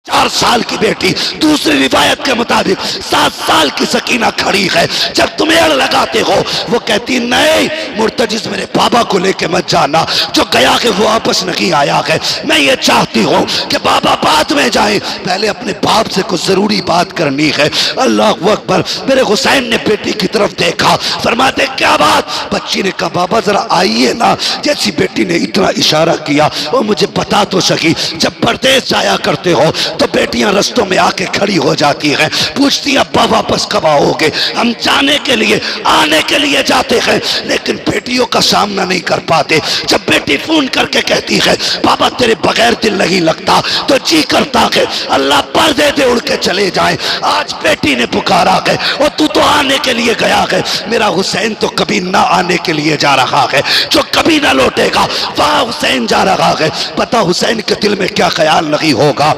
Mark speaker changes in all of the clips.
Speaker 1: 4 साल की बेटी, दूसरी रिवायत के मुताबिक 7 साल की सकीना खड़ी है। जब तुम एड़ लगाते हो वो कहती नहीं मुर्तजिज मेरे बाबा को लेके मत जाना, जो गया है वो वापस नहीं आया है। मैं ये चाहती हूँ कि बाबा बाद में जाएं, पहले अपने बाप से कुछ जरूरी बात करनी है। अल्लाह अकबर। मेरे हुसैन ने बेटी की तरफ देखा, फरमाते क्या बात? बच्ची ने कहा बाबा जरा आइए ना। जैसी बेटी ने इतना इशारा किया वो मुझे बता तो सकी, जब परदेश जाया करते हो तो बेटियां रस्तों में आके खड़ी हो जाती हैं, पूछती हैं अब्बा वापस कब आओगे? हम जाने के लिए आने के लिए जाते हैं लेकिन बेटियों का सामना नहीं कर पाते। जब बेटी फोन करके कहती है बाबा तेरे बगैर दिल नहीं लगता, तो जी करता है अल्लाह पर्दे दे उड़ के चले जाए। आज बेटी ने पुकारा है और तू तो आने के लिए गया है। मेरा हुसैन तो कभी ना आने के लिए जा रहा है, जो कभी ना लौटेगा वहां हुसैन जा रहा है। पता हुसैन के दिल में क्या ख्याल नहीं होगा।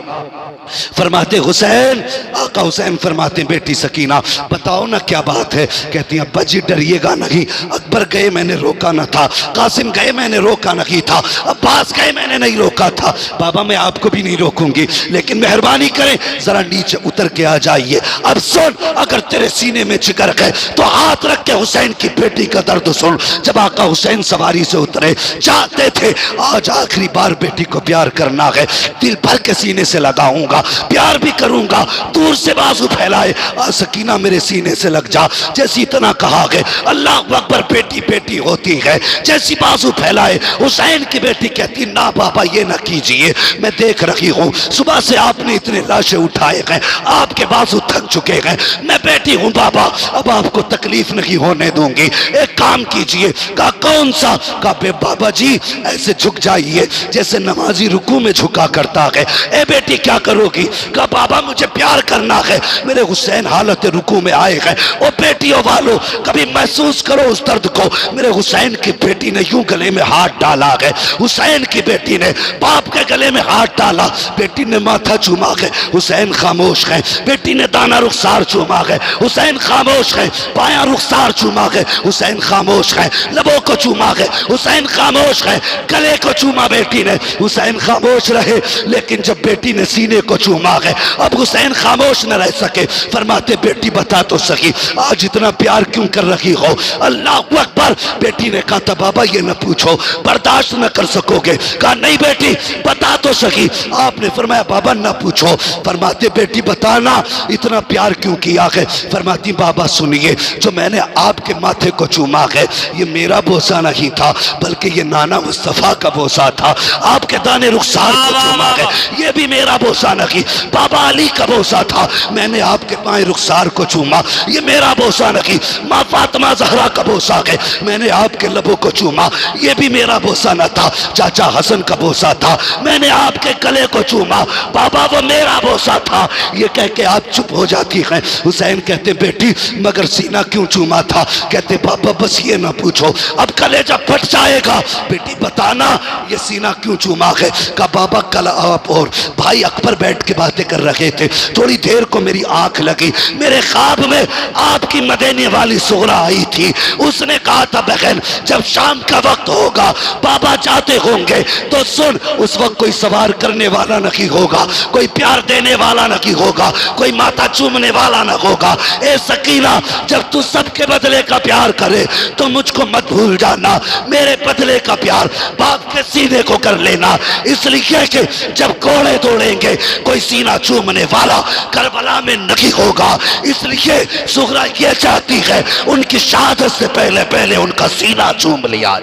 Speaker 1: फरमाते हुसैन, आका हुसैन फरमाते बेटी सकीना बताओ ना क्या बात है? कहती हैं अब्बा जी डरिएगा नहीं, अकबर गए मैंने रोका ना था, कासिम गए मैंने रोका नहीं था, अब्बास गए मैंने नहीं रोका था। बाबा मैं आपको भी नहीं रोकूंगी लेकिन मेहरबानी करें जरा नीचे उतर के आ जाइए। अब सुन, अगर तेरे सीने में जिगर है तो हाथ रख के हुसैन की बेटी का दर्द सुन। जब आका हुसैन सवारी से उतरे, चाहते थे आज आखिरी बार बेटी को प्यार करना है, दिल भर के सीने से लगाऊंगा, प्यार भी करूंगा, दूर से बाजू फैलाए सकीना मेरे सीने से लग जा। जैसी इतना कहा गया अल्लाह अकबर, बेटी बेटी होती है। जैसी बाजू फैलाए हुसैन की बेटी कहती ना बाबा ये ना कीजिए, मैं देख रही हूँ सुबह से आपने इतने लाशें उठाए हैं, आपके बाजू थक चुके हैं, मैं बेटी हूँ बाबा, अब आपको तकलीफ नहीं होने दूंगी, एक काम कीजिए। कहा कौन सा? कहा बे बाबा जी ऐसे झुक जाइए जैसे नमाजी रुकू में झुका करता है। ए बेटी क्या करोगी? कहा बाबा मुझे प्यार करना है। मेरे हुसैन हालत रुकू में आए हैं। ओ बेटियों वालों कभी महसूस करो उस दर्द को। मेरे हुसैन की बेटी ने यूं गले में हाथ डाला है, हुसैन की बेटी ने बाप के गले में हाथ डाला, बेटी ने माथा चूमा है, हुसैन खामोश है। बेटी ने दाना रुखसार चूमा है, हुसैन खामोश है। बायां रुखसार चूमा है, हुसैन खामोश है। लबों को चूमा है, हुसैन खामोश है। गले को चूमा बेटी ने, हुसैन खामोश रहे। लेकिन जब बेटी ने सीने को चूमा है अब हुसैन खामोश न रह सके। फरमाते बेटी बता तो सकी आज इतना प्यार क्यों कर रही हो? अल्लाह अकबर। बेटी ने कहा था बाबा ये न पूछो, बर्दाश्त न कर सकोगे। कहा नहीं बेटी बता तो सकी। आपने फरमाया बाबा न पूछो। फरमाते बेटी बताना इतना प्यार क्यों किया है? फरमाती बाबा सुनिए, जो मैंने आपके माथे को चूमा है ये मेरा बोसा नहीं था बल्कि ये नाना मुस्तफा का बोसा था। आपके दाने रुखसार को चूमा है ये भी मेरा बोसा नहीं, बाबा अली का बोसा था। मैंने आपके पाए रुखसार को चूमा ये मेरा बोसा नहीं, माँ फातिमा जहरा का बोसा है। मैंने आपके लबों को चूमा ये भी मेरा बोसा न था, चाचा हसन का बोसा था। मैंने आपके गले को चूमा बाबा वो मेरा बोसा था। ये कह के आप चुप हो जाती हैं। हुसैन कहते बेटी मगर सीना क्यों चूमा था? कहते बाबा बस ये ना पूछो, अब कलेजा फट जाएगा। बेटी बताना ये सीना क्यों चूमा है? का बाबा कल आप और भाई अकबर बैठ के बातें कर रहे थे, थोड़ी देर को मेरी आंख लगी, मेरे ख्वाब में आपकी मदीने वाली सोहरा आई थी। उसने कहा था बहन जब शाम का वक्त होगा बाबा जाते होंगे तो सुन, उस वक्त कोई सवार करने वाला नहीं होगा, कोई प्यार देने वाला नहीं होगा, कोई माथा चूमने वाला न होगा। ए सकीना जब तू सबके बदले का प्यार करे तो मुझको मत भूल जाना, मेरे बदले का प्यार बाप के सीने को कर लेना। इसलिए कि जब घोड़े दौड़ेंगे कोई सीना चूमने वाला करबला में नहीं होगा। इसलिए सुगरा ये चाहती है उनकी शहादत से पहले पहले उनका सीना चूम लिया।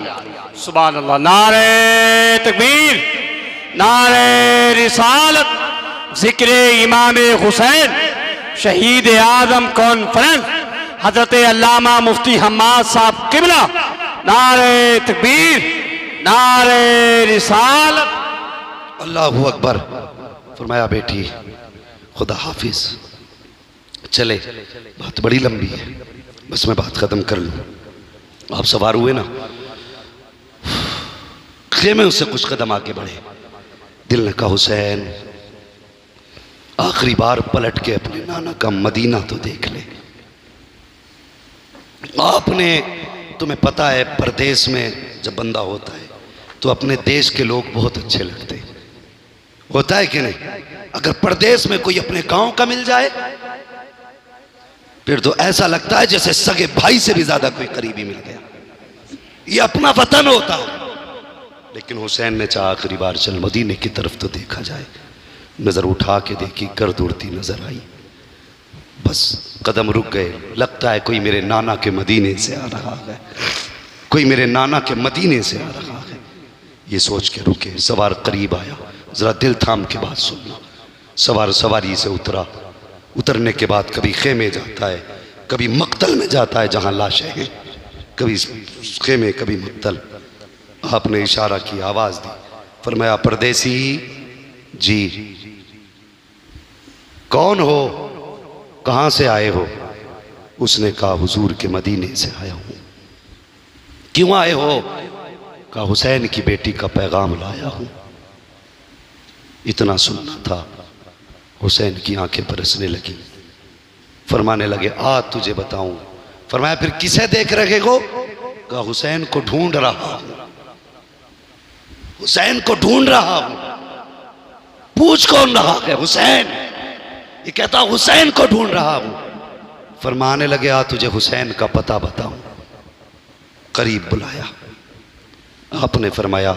Speaker 2: सुभान अल्लाह। नारे तकबीर, नारे रिसालत, जिक्र इमाम हुसैन शहीद आजम कॉन्फ्रेंस हजरत अल्लामा मुफ्ती हम्माद साहब किबला। नारे तकबीर, नारे रिसालत।
Speaker 1: अल्लाहू अकबर। फरमाया बेटी खुदा हाफिज। चले बात बड़ी लंबी है, बस मैं बात खत्म कर लूं। आप सवार हुए ना, खेमे उससे कुछ कदम आगे बढ़े। दिल ने कहा हुसैन आखिरी बार पलट के अपने नाना का मदीना तो देख ले। आपने, तुम्हें पता है परदेश में जब बंदा होता है तो अपने देश के लोग बहुत अच्छे लगते हैं, होता है कि नहीं? अगर परदेश में कोई अपने गांव का मिल जाए फिर तो ऐसा लगता है जैसे सगे भाई से भी ज्यादा कोई करीबी मिल गया, ये अपना वतन होता है। लेकिन हुसैन ने चाहा आखिरी बार चल मदीने की तरफ तो देखा जाए। नजर उठा के देखी, गर्द उड़ती नजर आई, बस कदम रुक गए। लगता है कोई मेरे नाना के मदीने से आ रहा है, कोई मेरे नाना के मदीने से आ रहा है। ये सोच के रुके। सवार करीब आया, जरा दिल थाम के बात सुनना। सवार सवारी से उतरा। उतरने के बाद कभी खेमे जाता है, कभी मक्तल में जाता है जहां लाशें हैं, कभी खेमे कभी मक्तल। आपने इशारा की, आवाज दी, फरमाया परदेसी जी कौन हो, कहां से आए हो? उसने कहा हुजूर के मदीने से आया हूं। क्यों आए हो? कहा हुसैन की बेटी का पैगाम लाया हूं। इतना सुनना था। हुसैन की आंखें बरसने लगी। फरमाने लगे आ तुझे बताऊं। फरमाया फिर किसे देख रहे हो? कहा हुसैन को ढूंढ रहा हूं, हुसैन को ढूंढ रहा हूं। पूछ कौन रहा है? हुसैन। ये कहता हुसैन को ढूंढ रहा हूं। फरमाने लगे आ तुझे हुसैन का पता बताऊं। करीब बुलाया। आपने फरमाया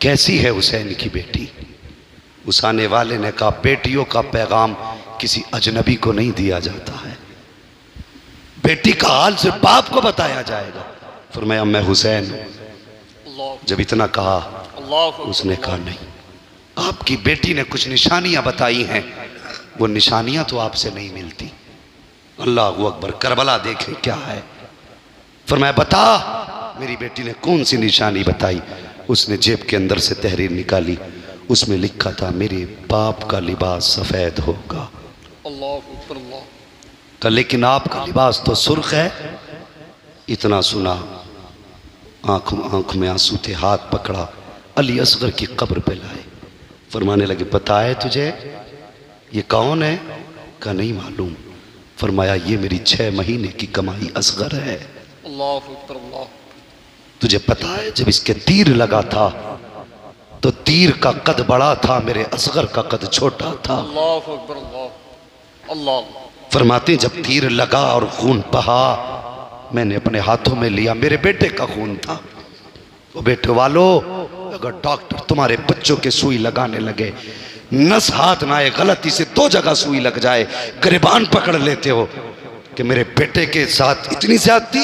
Speaker 1: कैसी है हुसैन की बेटी? उस आने वाले ने कहा बेटियों का पैगाम किसी अजनबी को नहीं दिया जाता है, बेटी का हाल सिर्फ बाप को बताया जाएगा। फरमाया मैं हुसैन हूं। जब इतना कहा उसने कहा नहीं, आपकी बेटी ने कुछ निशानियां बताई हैं, वो निशानियां तो आपसे नहीं मिलती। अल्लाह अकबर, करबला देखें क्या है। फरमाया बता मेरी बेटी ने कौन सी निशानी बताई? उसने जेब के अंदर से तहरीर निकाली, उसमें लिखा था मेरे बाप का लिबास सफेद होगा। अल्लाह। लेकिन आपका लिबास तो सुर्ख है। इतना सुना, आंख में आंसू थे, हाथ पकड़ा, अली असगर की कब्र पे लाए। फरमाने लगे पता है तुझे ये कौन है? का नहीं मालूम। फरमाया ये मेरी 6 महीने की कमाई असगर है। अल्लाह। तुझे पता है जब इसके तीर लगा था तो तीर का कद बड़ा था, मेरे असगर का कद छोटा था। अल्लाह। फरमाते जब तीर लगा और खून बहा, मैंने अपने हाथों में लिया, मेरे बेटे का खून था। वो बेटे वालों, अगर डॉक्टर तुम्हारे बच्चों के सुई लगाने लगे, नस हाथ ना आए, गलती से 2 जगह सुई लग जाए, गिरबान पकड़ लेते हो कि मेरे बेटे के साथ इतनी ज्यादती।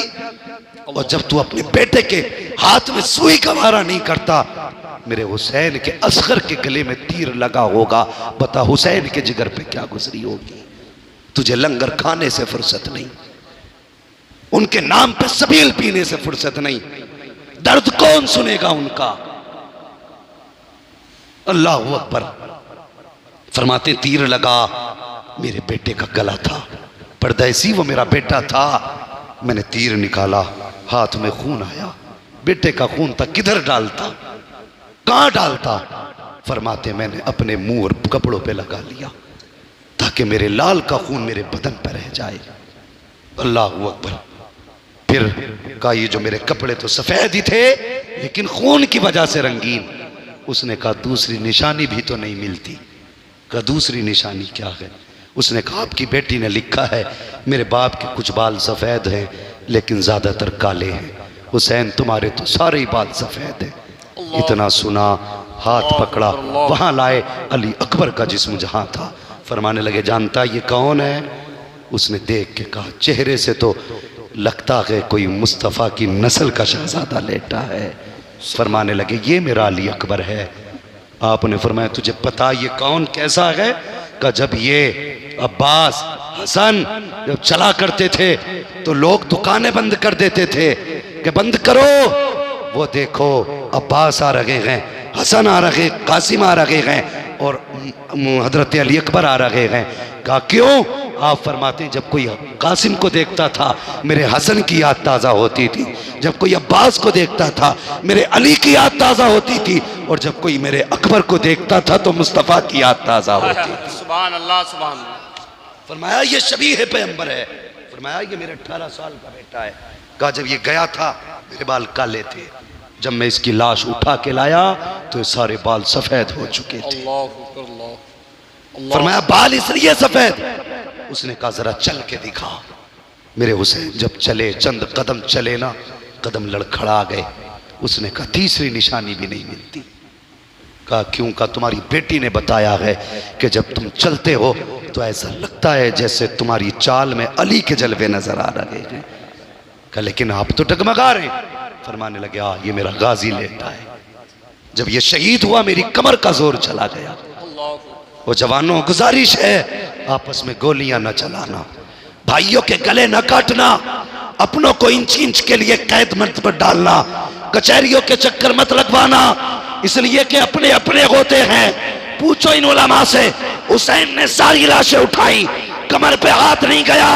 Speaker 1: और जब तू अपने बेटे के हाथ में सुई का वारा नहीं करता, मेरे हुसैन के असगर के गले में तीर लगा होगा, बता हुसैन के जिगर पे क्या गुजरी होगी। तुझे लंगर खाने से फुर्सत नहीं, उनके नाम पे सबील पीने से फुर्सत नहीं, दर्द कौन सुनेगा उनका? अल्लाह अकबर। फरमाते तीर लगा, मेरे बेटे का गला था, परदैसी वो मेरा बेटा था। मैंने तीर निकाला, हाथ में खून आया, बेटे का खून था, किधर डालता, कहां डालता? फरमाते मैंने अपने मुंह और कपड़ों पे लगा लिया ताकि मेरे लाल का खून मेरे बदन पर रह जाए। अल्लाह अकबर। फिर कहा ये जो मेरे कपड़े तो सफेद ही थे लेकिन खून की वजह से रंगीन। उसने कहा दूसरी निशानी भी तो नहीं मिलती। कहा दूसरी निशानी क्या है? उसने कहा आपकी बेटी ने लिखा है मेरे बाप के कुछ बाल सफेद हैं लेकिन ज्यादातर काले हैं। हुसैन तुम्हारे तो सारे ही बाल सफेद हैं। इतना सुना, हाथ पकड़ा, वहां लाए, अली अकबर का जिस्म जहां था। फरमाने लगे जानता ये कौन है? उसने देख के कहा चेहरे से तो लगता है कोई मुस्तफ़ा की नस्ल का शहजादा लेटा है। फरमाने लगे ये मेरा अली अकबर है। आपने फरमाया तुझे पता ये कौन कैसा है? का जब ये अब्बास हसन जब चला करते थे तो लोग दुकानें बंद कर देते थे कि बंद करो, वो देखो अब्बास आ रहे हैं, हसन आ रहे, कासिम आ रहे हैं और हजरत अली अकबर आ रहे हैं। कहा क्यों? आप फरमाते हैं जब कोई कासिम को देखता था मेरे हसन की याद ताज़ा होती थी, जब कोई अब्बास को देखता था मेरे अली की याद ताज़ा होती थी, और जब कोई मेरे अकबर को देखता था तो मुस्तफ़ा की याद ताज़ा होती थी।
Speaker 2: सुभान अल्लाह, सुभान अल्लाह।
Speaker 1: फरमाया ये शबीह पैगंबर है। फरमाया ये मेरे 18 साल का बेटा है। कहा जब ये गया था मेरे बाल काले थे, जब मैं इसकी लाश उठा के लाया तो ये सारे बाल सफेद हो चुके थे। फरमाया बाल इसलिए सफेद। उसने कहा जरा चल के दिखा। मेरे हुसैन जब चले, चंद कदम चले ना, कदम लड़खड़ा गए। उसने कहा तीसरी निशानी भी नहीं मिलती। कहा क्यों? कहा तुम्हारी बेटी ने बताया है कि जब तुम चलते हो तो ऐसा लगता है जैसे तुम्हारी चाल में अली के जलवे नजर आ रहे हैं। कहा लेकिन आप तो डगमगा रहे हैं। फरमाने लगे हाँ ये मेरा गाजी लेटा है। जब ये शहीद हुआ मेरी कमर का जोर चला गया। वो जवानों गुजारिश है आपस में गोलियां न चलाना, भाइयों के गले न काटना, अपनों को इंच इंच के लिए कैद मत डालना, कचहरियों के चक्कर मत लगवाना, इसलिए कि अपने अपने होते हैं। पूछो इन उलमा से, हुसैन ने सारी लाशें उठाई, कमर पे हाथ नहीं गया,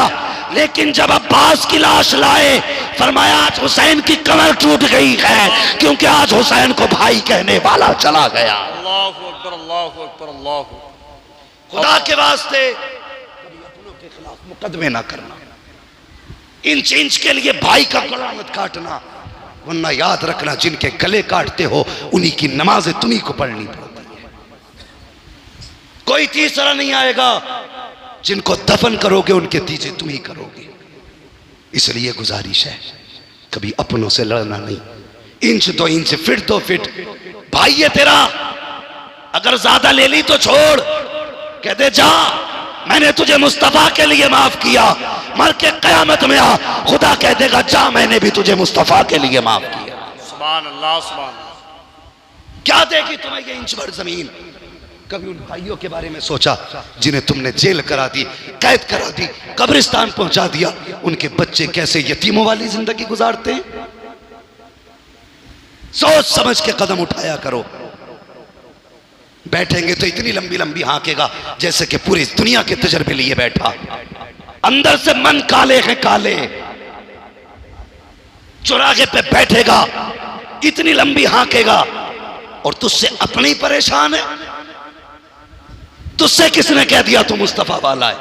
Speaker 1: लेकिन जब अब्बास की लाश लाए फरमाया आज हुसैन की कमर टूट गई है, क्योंकि आज हुसैन को भाई कहने वाला चला गया।
Speaker 2: अल्लाहु अकबर, अल्लाहु अकबर, अल्लाहु अकबर।
Speaker 1: खुदा के वास्ते कभी अपनों के खिलाफ मुकदमे ना करना, इंच इंच के लिए भाई का गला मत काटना, वरना याद रखना जिनके गले काटते हो उन्हीं की नमाजें तुम्हीं को पढ़नी पड़ती है। कोई तीसरा नहीं आएगा। जिनको दफन करोगे उनके तीजे तुम ही करोगे। इसलिए गुजारिश है कभी अपनों से लड़ना नहीं। इंच दो इंच, फिट दो फिट। भाई ये तेरा अगर ज्यादा ले ली तो छोड़, कहते जा मैंने तुझे मुस्तफा के लिए माफ किया, मर के कयामत में आ खुदा कह देगा जा मैंने भी तुझे मुस्तफा के लिए माफ किया।
Speaker 2: सुभान अल्लाह, सुभान अल्लाह।
Speaker 1: क्या देगी तुम्हें ये इंच भर जमीन? कभी उन भाइयों के बारे में सोचा जिन्हें तुमने जेल करा दी, कैद करा दी, कब्रिस्तान पहुंचा दिया, उनके बच्चे कैसे यतीमों वाली जिंदगी गुजारते हैं? सोच समझ के कदम उठाया करो। बैठेंगे तो इतनी लंबी लंबी हाँकेगा जैसे कि पूरी दुनिया के तजर्बे लिए बैठा, अंदर से मन काले हैं काले। चौराहे पे बैठेगा इतनी लंबी हाँकेगा और तुझसे अपने ही परेशान है। तुझसे किसने कह दिया तू मुस्तफा वाला है?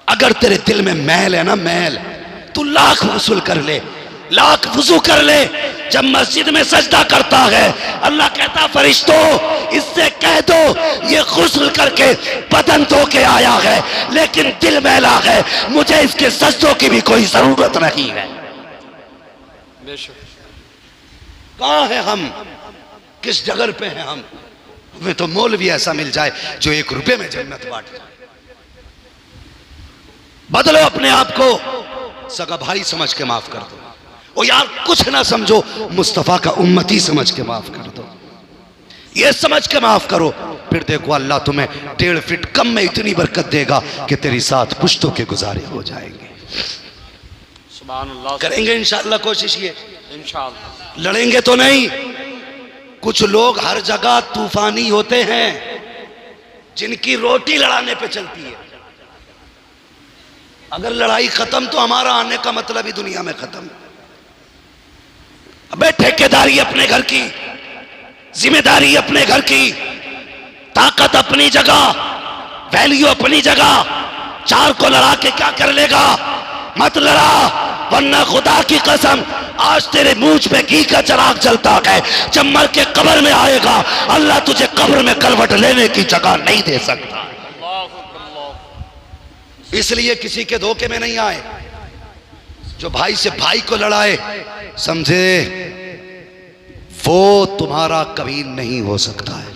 Speaker 1: अगर तेरे दिल में मैल है ना, मैल, तू लाख वसूल कर ले, लाख वजू कर ले। जब मस्जिद में सजदा करता है अल्लाह कहता फरिश्तों इससे कह दो ये गुस्ल करके बदन धो के आया है, लेकिन दिल मैला है, मुझे इसके सजदों की भी कोई जरूरत नहीं है। कहां है हम? किस जगह पे हैं हम? हमें तो मौलवी ऐसा मिल जाए जो 1 रुपए में जन्नत बांट जाए। बदलो अपने आप को, सगा भाई समझ के माफ कर दो। ओ यार कुछ ना समझो, मुस्तफा का उम्मती समझ के माफ कर दो। ये समझ के माफ करो, फिर देखो अल्लाह तुम्हें 1.5 फीट कम में इतनी बरकत देगा कि तेरी 7 पुश्तों के गुजारे हो जाएंगे।
Speaker 2: सुभान अल्लाह।
Speaker 1: करेंगे इंशाअल्लाह कोशिश ये,
Speaker 2: इंशाअल्लाह।
Speaker 1: लड़ेंगे तो नहीं। कुछ लोग हर जगह तूफानी होते हैं जिनकी रोटी लड़ाने पे चलती है। अगर लड़ाई खत्म तो हमारा आने का मतलब ही दुनिया में खत्म। अबे ठेकेदारी अपने घर की, जिम्मेदारी अपने घर की, ताकत अपनी जगह, वैल्यू अपनी जगह। 4 को लड़ा के क्या कर लेगा? मत लड़ा, वरना खुदा की कसम आज तेरे मुंह पे घी का चिराग जलता है, जब मर के कब्र में आएगा अल्लाह तुझे कब्र में करवट लेने की जगह नहीं दे सकता। इसलिए किसी के धोखे में नहीं आए। जो भाई से भाई को लड़ाए समझे वो तुम्हारा कभी नहीं हो सकता है।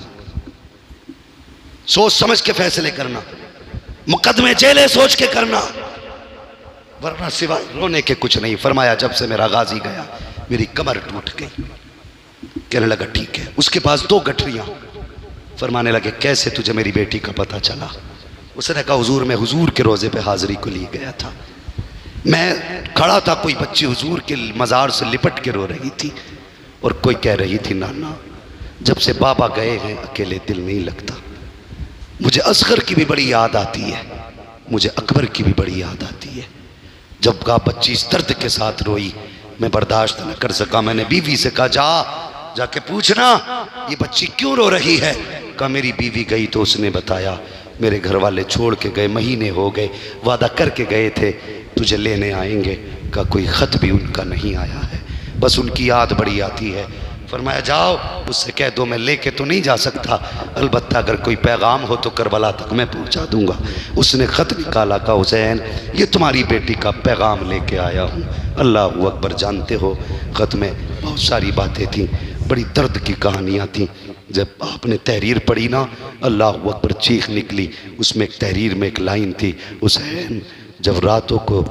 Speaker 1: सोच समझ के फैसले करना, मुकदमे जेले सोच के करना, वरना सिवाय रोने के कुछ नहीं। फरमाया जब से मेरा गाजी गया मेरी कमर टूट गई। कहने लगा ठीक है। उसके पास 2 गठरियां। फरमाने लगे कैसे तुझे मेरी बेटी का पता चला? उसने कहा हुजूर मैं हुजूर के रोजे पे हाजिरी को लिए गया था, मैं खड़ा था, कोई बच्ची हुजूर के मज़ार से लिपट के रो रही थी और कोई कह रही थी नाना जब से बाबा गए हैं अकेले दिल नहीं लगता। मुझे असगर की भी बड़ी याद आती है, मुझे अकबर की भी बड़ी याद आती है। जब कहा बच्ची इस दर्द के साथ रोई मैं बर्दाश्त न कर सका। मैंने बीवी से कहा जाके पूछना ये बच्ची क्यों रो रही है। कहा मेरी बीवी गई तो उसने बताया मेरे घर वाले छोड़ के गए, महीने हो गए, वादा करके गए थे तुझे लेने आएंगे। का कोई ख़त भी उनका नहीं आया है, बस उनकी याद बड़ी आती है। फरमाया जाओ उससे कह दो मैं लेके तो नहीं जा सकता, अलबत्ता अगर कोई पैगाम हो तो करबला तक मैं पहुंचा दूंगा। उसने ख़त निकाला, कहा हुसैन ये तुम्हारी बेटी का पैगाम लेके आया हूँ। अल्लाह अकबर। जानते हो ख़त में बहुत सारी बातें थीं, बड़ी दर्द की कहानियाँ थीं। जब आपने तहरीर पढ़ी ना, अल्लाह अकबर चीख निकली। उसमें एक तहरीर में एक लाइन थी, हुसैन जब रातों को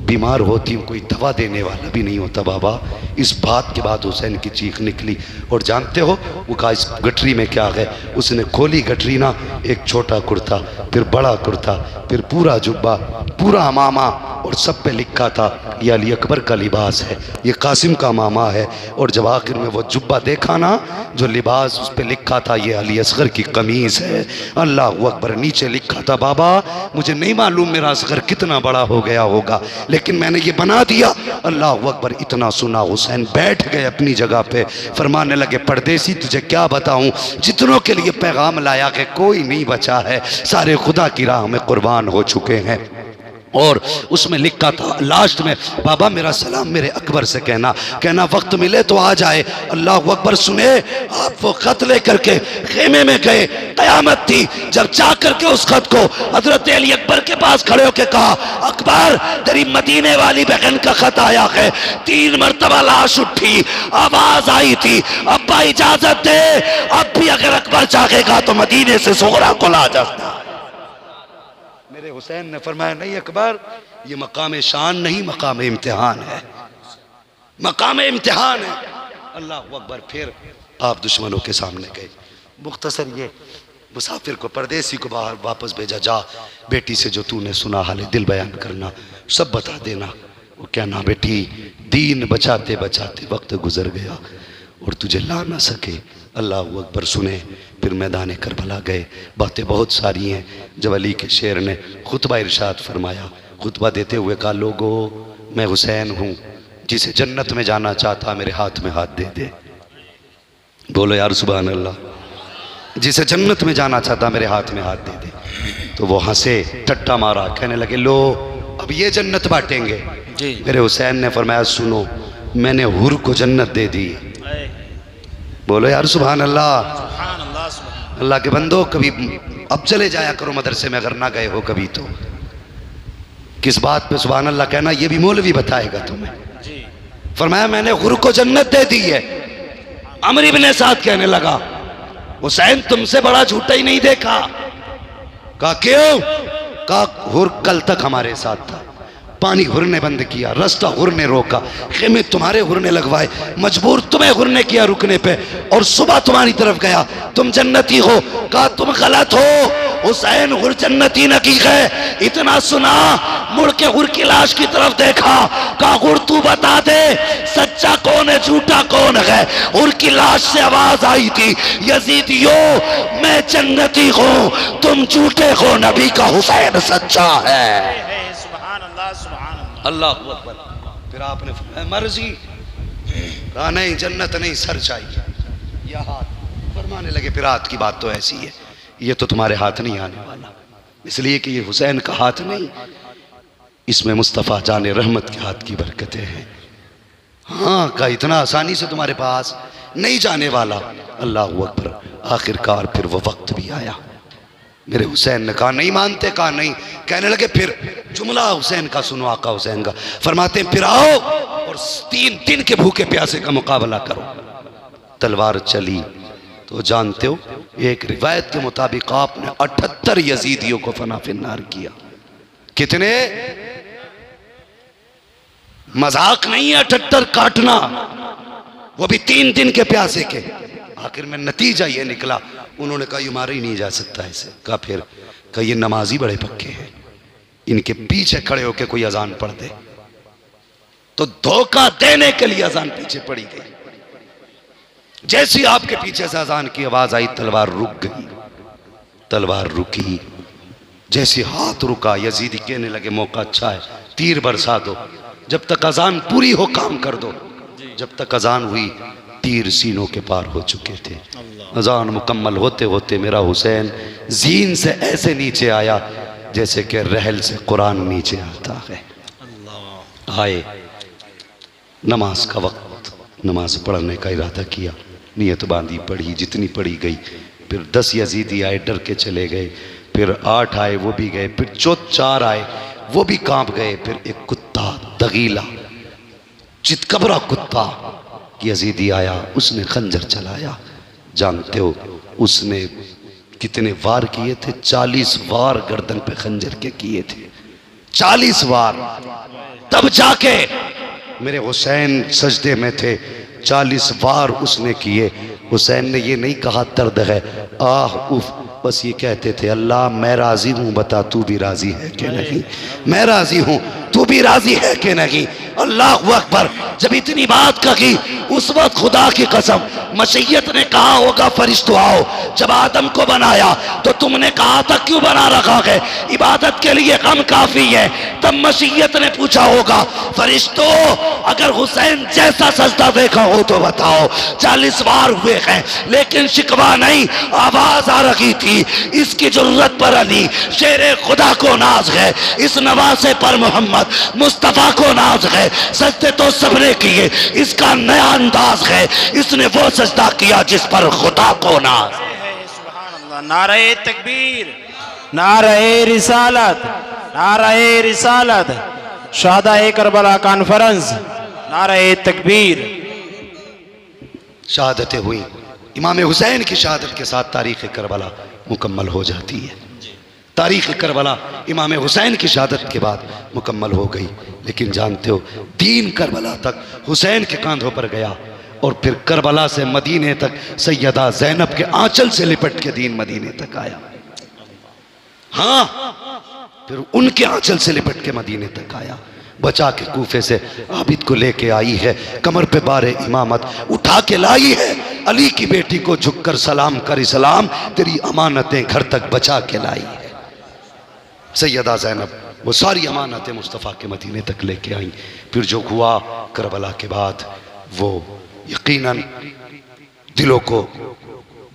Speaker 1: बीमार होती हूँ कोई दवा देने वाला भी नहीं होता बाबा। इस बात के बाद हुसैन की चीख निकली। और जानते हो वो कहा इस गठरी में क्या है? उसने खोली गठरी ना, एक छोटा कुर्ता, फिर बड़ा कुर्ता, फिर पूरा जुब्बा, पूरा अमामा, और सब पे लिखा था ये अली अकबर का लिबास है, ये कासिम का मामा है। और जब आखिर में वो जुब्बा देखा ना, जो लिबास उस पर लिखा था ये अली असगर की कमीज़ है। अल्लाह अकबर। नीचे लिखा था बाबा मुझे नहीं मालूम मेरा असगर कितना बड़ा हो गया होगा, लेकिन मैंने ये बना दिया। अल्लाह अकबर। इतना सुना हुसैन बैठ गए अपनी जगह पे, फरमाने लगे परदेसी तुझे क्या बताऊं, जितनों के लिए पैगाम लाया कि कोई नहीं बचा है, सारे खुदा की राह में कुर्बान हो चुके हैं। और उसमें लिखा था लास्ट में, बाबा मेरा सलाम मेरे अकबर से कहना, कहना वक्त मिले तो आ जाए। अल्लाह अकबर। सुने आप वो खत लेकर के खेमे में गए, कयामत थी। जब जा करके उस खत को हजरत अली अकबर के पास खड़े होकर कहा अकबर तेरी मदीने वाली बहन का खत आया है। 3 मरतबा लाश उठी, आवाज आई थी अब्बा इजाजत दे, अब भी अगर अकबर चाहेगा तो मदीने से सोहरा को ला जाता। मेरे हुसैन ने फरमाया नहीं अकबर, ये मकाम शान नहीं मकाम इम्तिहान है, मकाम इम्तिहान है। अल्लाह अकबर। फिर आप दुश्मनों के सामने गए। मुख्तसर ये मुसाफिर को परदेसी को बाहर वापस भेजा, जा बेटी से जो तूने सुना हाल दिल बयान करना, सब बता देना। वो क्या ना बेटी दीन बचाते बचाते वक्त गुजर गया और तुझे ला ना सके। अल्लाह अकबर। सुने फिर मैदान करबला गए। बातें बहुत सारी हैं। जब अली के शेर ने खुतबा इरशाद फरमाया, खुतबा देते हुए कहा लोगो मैं हुसैन हूँ, जिसे जन्नत में जाना चाहता मेरे हाथ में हाथ दे दे। बोलो यार सुभान अल्लाह। जिसे जन्नत में जाना चाहता मेरे हाथ में हाथ दे दे। तो वो हंसे, टट्टा मारा, कहने लगे लो अब ये जन्नत बांटेंगे जी। मेरे हुसैन ने फरमाया सुनो मैंने हुर को जन्नत दे दी। बोलो यार सुभान अल्लाह। अल्लाह के बंदो कभी अब चले जाया करो मदरसे में, अगर ना गए हो कभी तो। किस बात पे सुभान अल्लाह कहना ये भी मौलवी बताएगा तुम्हें। फरमाया मैंने हुर को जन्नत दे दी है। अमर इब्ने साद कहने लगा हुसैन तुमसे बड़ा झूठा ही नहीं देखा। कहा क्यों? कहा हुर कल तक हमारे साथ था, पानी हुर ने बंद किया, रास्ता हुर ने रोका, खेमे तुम्हारे हुर ने लगवाए, मजबूर तुम्हें हुर ने किया रुकने पे, और सुबह तुम्हारी तरफ गया, तुम जन्नती हो। कहा तुम गलत हो, हुसैन हुर जन्नती न की है। इतना सुना मुड़ के हुर की लाश की तरफ देखा, कहा हुर तू बता दे सच्चा कौन है झूठा कौन है। हुर की लाश से आवाज आई थी यजीदियो मैं जन्नती हूँ, तुम झूठे हो, नबी का हुसैन सच्चा है। अल्लाह अकबर। फिर आपने मर्जी, कहा नहीं जन्नत नहीं सर चाहिए, या हाथ। फरमाने लगे फिर हाथ की बात तो ऐसी है, ये तो तुम्हारे हाथ नहीं आने वाला, इसलिए कि ये हुसैन का हाथ नहीं, इसमें मुस्तफ़ा जाने रहमत के हाथ की बरकतें हैं। हाँ का इतना आसानी से तुम्हारे पास नहीं जाने वाला। अल्लाह अकबर। आखिरकार फिर वो वक्त भी आया। मेरे हुसैन ने कहा नहीं मानते, कहा नहीं। कहने लगे फिर जुमला हुसैन का सुनो, आका हुसैन का। फरमाते फिर आओ और 3 दिन के भूखे प्यासे का मुकाबला करो। तलवार चली तो जानते हो एक रिवायत के मुताबिक आपने 78 यजीदियों को फना फिन्नार किया। कितने? मजाक नहीं है 78 काटना, वो भी 3 दिन के प्यासे के। आखिर में नतीजा ये निकला, उन्होंने कहा ये मारा ही नहीं जा सकता ऐसे। कहा फिर? कहा ये नमाजी बड़े पक्के हैं, इनके पीछे खड़े होकर कोई अजान पढ़ दे तो धोखा देने के लिए अजान पीछे पड़ी गई। जैसी आपके पीछे से अजान की आवाज आई तलवार रुक गई। तलवार रुकी, जैसे हाथ रुका यजीदी कहने लगे मौका अच्छा है, तीर बरसा दो, जब तक अजान पूरी हो काम कर दो। जब तक अजान हुई तीर सीनों के पार हो चुके थे। अजान मुकम्मल होते होते मेरा हुसैन जीन से ऐसे नीचे आया जैसे कि रहल से कुरान नीचे आता है। आए, नमाज का वक्त, नमाज पढ़ने का इरादा किया। नीयत बांधी, पढ़ी, जितनी पढ़ी गई। फिर 10 यजीदी आए, डर के चले गए। फिर 8 आए, वो भी गए। फिर 4 आए, वो भी कांप गए। फिर एक कुत्ता दगीला चितकबरा कुत्ता यजीदी आया, उसने खंजर चलाया। जानते हो उसने कितने वार किए थे? 40 वार गर्दन पे खंजर के किए थे, 40 वार। तब जाके मेरे हुसैन सजदे में थे, 40 वार उसने किए। हुसैन ने ये नहीं कहा दर्द है, आह उफ, बस ये कहते थे अल्लाह मैं राजी हूं, बता तू भी राजी है कि नहीं? मैं राजी हूं, तू भी राजी है कि नहीं? अल्लाह अकबर। जब इतनी बात कही उस वक्त खुदा की कसम मशीयत ने कहा होगा फरिश्तों आओ। जब आदम को बनाया तो तुमने कहा था क्यों बना रखा है? इबादत के लिए गम काफी है। तब मशीयत ने पूछा होगा फरिश्तों अगर हुसैन जैसा सजदा देखा हो तो बताओ। 40 बार हुए हैं लेकिन शिकवा नहीं, आवाज आ रही थी इसकी जरूरत पर अली शेरे खुदा को नाज है, इस नवासे पर मोहम्मद मुस्तफा को नाज है। सजदे तो सबने किए, इसका नया अंदाज है, इसने वो सजदा किया जिस पर खुदा को नाज।
Speaker 3: नारे तकबीर, नारे रिसालत, नारे रिसालत, शहादाए करबला कॉन्फ्रेंस, नारे तकबीर।
Speaker 1: शहादतें हुई, इमाम हुसैन की शहादत के साथ तारीख़ करबला मुकम्मल हो जाती है। तारीख़ करबला इमाम हुसैन की शहादत के बाद मुकम्मल हो गई। लेकिन जानते हो दीन करबला तक हुसैन के कांधों पर गया और फिर करबला से मदीने तक सैयदा ज़ैनब के आंचल से लिपट के दीन मदीने तक आया। हाँ, फिर उनके आंचल से लिपट के मदीने तक आया। बचा के कूफे से आबिद को लेके आई है, कमर पे बारे इमामत उठा के लाई है। अली की बेटी को झुककर सलाम कर इस्लाम, तेरी अमानतें घर तक बचा के लाई है। सैयदा ज़ैनब वो सारी अमानतें मुस्तफ़ा के मदीने तक लेके आई। फिर जो हुआ करबला के बाद वो यकीनन दिलों को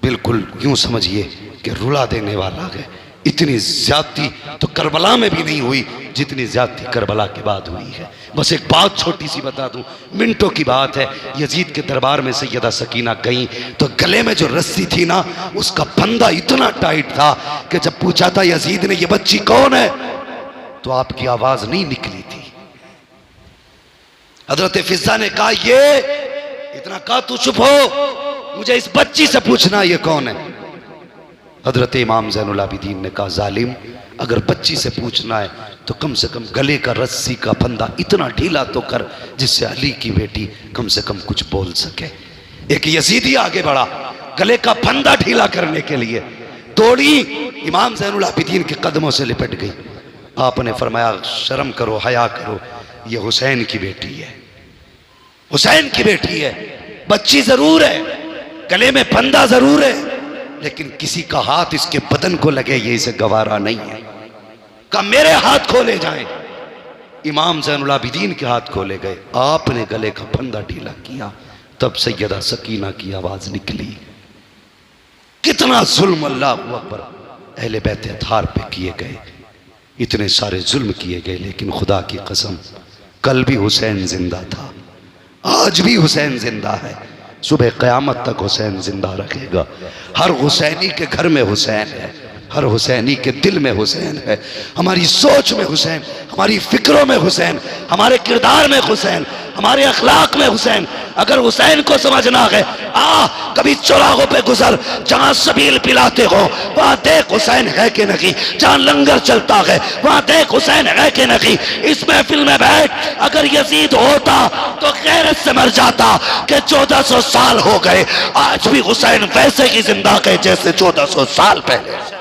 Speaker 1: बिल्कुल यूं समझिए कि रुला देने वाला है। इतनी ज्यादती तो करबला में भी नहीं हुई जितनी ज्यादती करबला के बाद हुई है। बस एक बात छोटी सी बता दूं, मिनटों की बात है। यजीद के दरबार में सैयदा सकीना गई तो गले में जो रस्सी थी ना उसका फंदा इतना टाइट था कि जब पूछा था यजीद ने ये बच्ची कौन है तो आपकी आवाज नहीं निकली थी। हजरत फिजा ने कहा ये इतना कहा तू चुप हो, मुझे इस बच्ची से पूछना ये कौन है। हजरत इमाम ज़ैनुल आबिदीन ने कहा जालिम अगर बच्ची से पूछना है तो कम से कम गले का रस्सी का फंदा इतना ढीला तो कर जिससे अली की बेटी कम से कम कुछ बोल सके। एक यजीदी आगे बढ़ा गले का फंदा ढीला करने के लिए, दौड़ी इमाम ज़ैनुल आबिदीन के कदमों से लिपट गई। आपने फरमाया शर्म करो, हया करो, ये हुसैन की बेटी है, हुसैन की बेटी है। बच्ची जरूर है, गले में फंदा जरूर है, लेकिन किसी का हाथ इसके बदन को लगे ये इसे गवारा नहीं है। कहा मेरे हाथ खोले जाएं। इमाम ज़ैनुल आबिदीन के हाथ खोले गए, आपने गले का फंदा ढीला किया, तब सैयदा सकीना की आवाज निकली। कितना जुल्म अल्लाह अकबर अहले बैत अतहार पे किए गए, इतने सारे जुल्म किए गए, लेकिन खुदा की कसम कल भी हुसैन जिंदा था, आज भी हुसैन जिंदा है, सुबह क़यामत तक हुसैन जिंदा रखेगा। हर हुसैनी के घर में हुसैन है, हर हुसैनी के दिल में हुसैन है, हमारी सोच में हुसैन, हमारी फिक्रों में हुसैन, हमारे किरदार में हुसैन, हमारे अखलाक में हुसैन। अगर हुसैन को समझना है कभी चौराहों पे गुजर, जहां सबील पिलाते हो वहां देख हुसैन है कि नहीं, जहां लंगर चलता है वहां देख हुसैन है कि नहीं। इस महफिल में बैठ अगर यजीद होता तो गैरत से मर जाता कि 1400 साल हो गए, आज भी हुसैन वैसे ही जिंदा है जैसे 1400 साल पहले।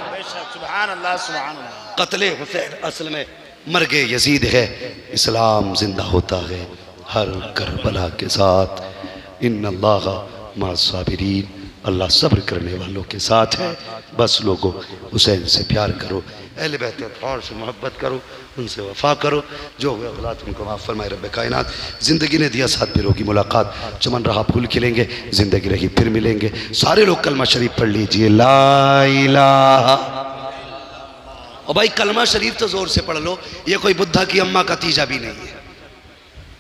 Speaker 1: कत्ले हुसैन असल में मर्गे यजीद है, इस्लाम जिंदा होता है हर करबला के साथ। इन्नल्लाह मास्साबिरीन, अल्लाह सब्र करने वालों के साथ है। बस लोगों हुसैन से प्यार करो, अहले बैत अतहार से मोहब्बत करो, उनसे वफा करो, जो हुए गलत उनको माफ़ फरमाए रब्बे कायनात। ज़िंदगी ने दिया साथ फिर होगी मुलाकात, चमन रहा फूल खिलेंगे, ज़िंदगी रही फिर मिलेंगे। सारे लोग कलमा शरीफ पढ़ लीजिए, ला इलाहा। और भाई कलमा शरीफ तो जोर से पढ़ लो, ये कोई बुद्धा की अम्मा का तीजा भी नहीं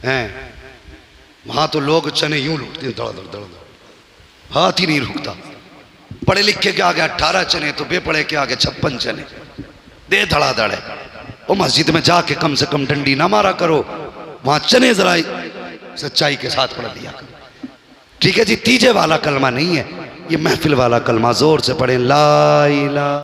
Speaker 1: है। वहां तो लोग चने यूं लूटते हैं, दड़ दड़ दड़ दड़। हाथ ही नहीं रुकता। पढ़े लिखे के आगे 18 चने तो बेपढ़े के आगे 56 चने, दे धड़ाधड़ है। वो मस्जिद में जाके कम से कम डंडी ना मारा करो, वहां चने जरा सच्चाई के साथ पढ़ दिया करो। ठीक है जी, तीजे वाला कलमा नहीं है ये, महफिल वाला कलमा। जोर से पढ़े ला इलाहा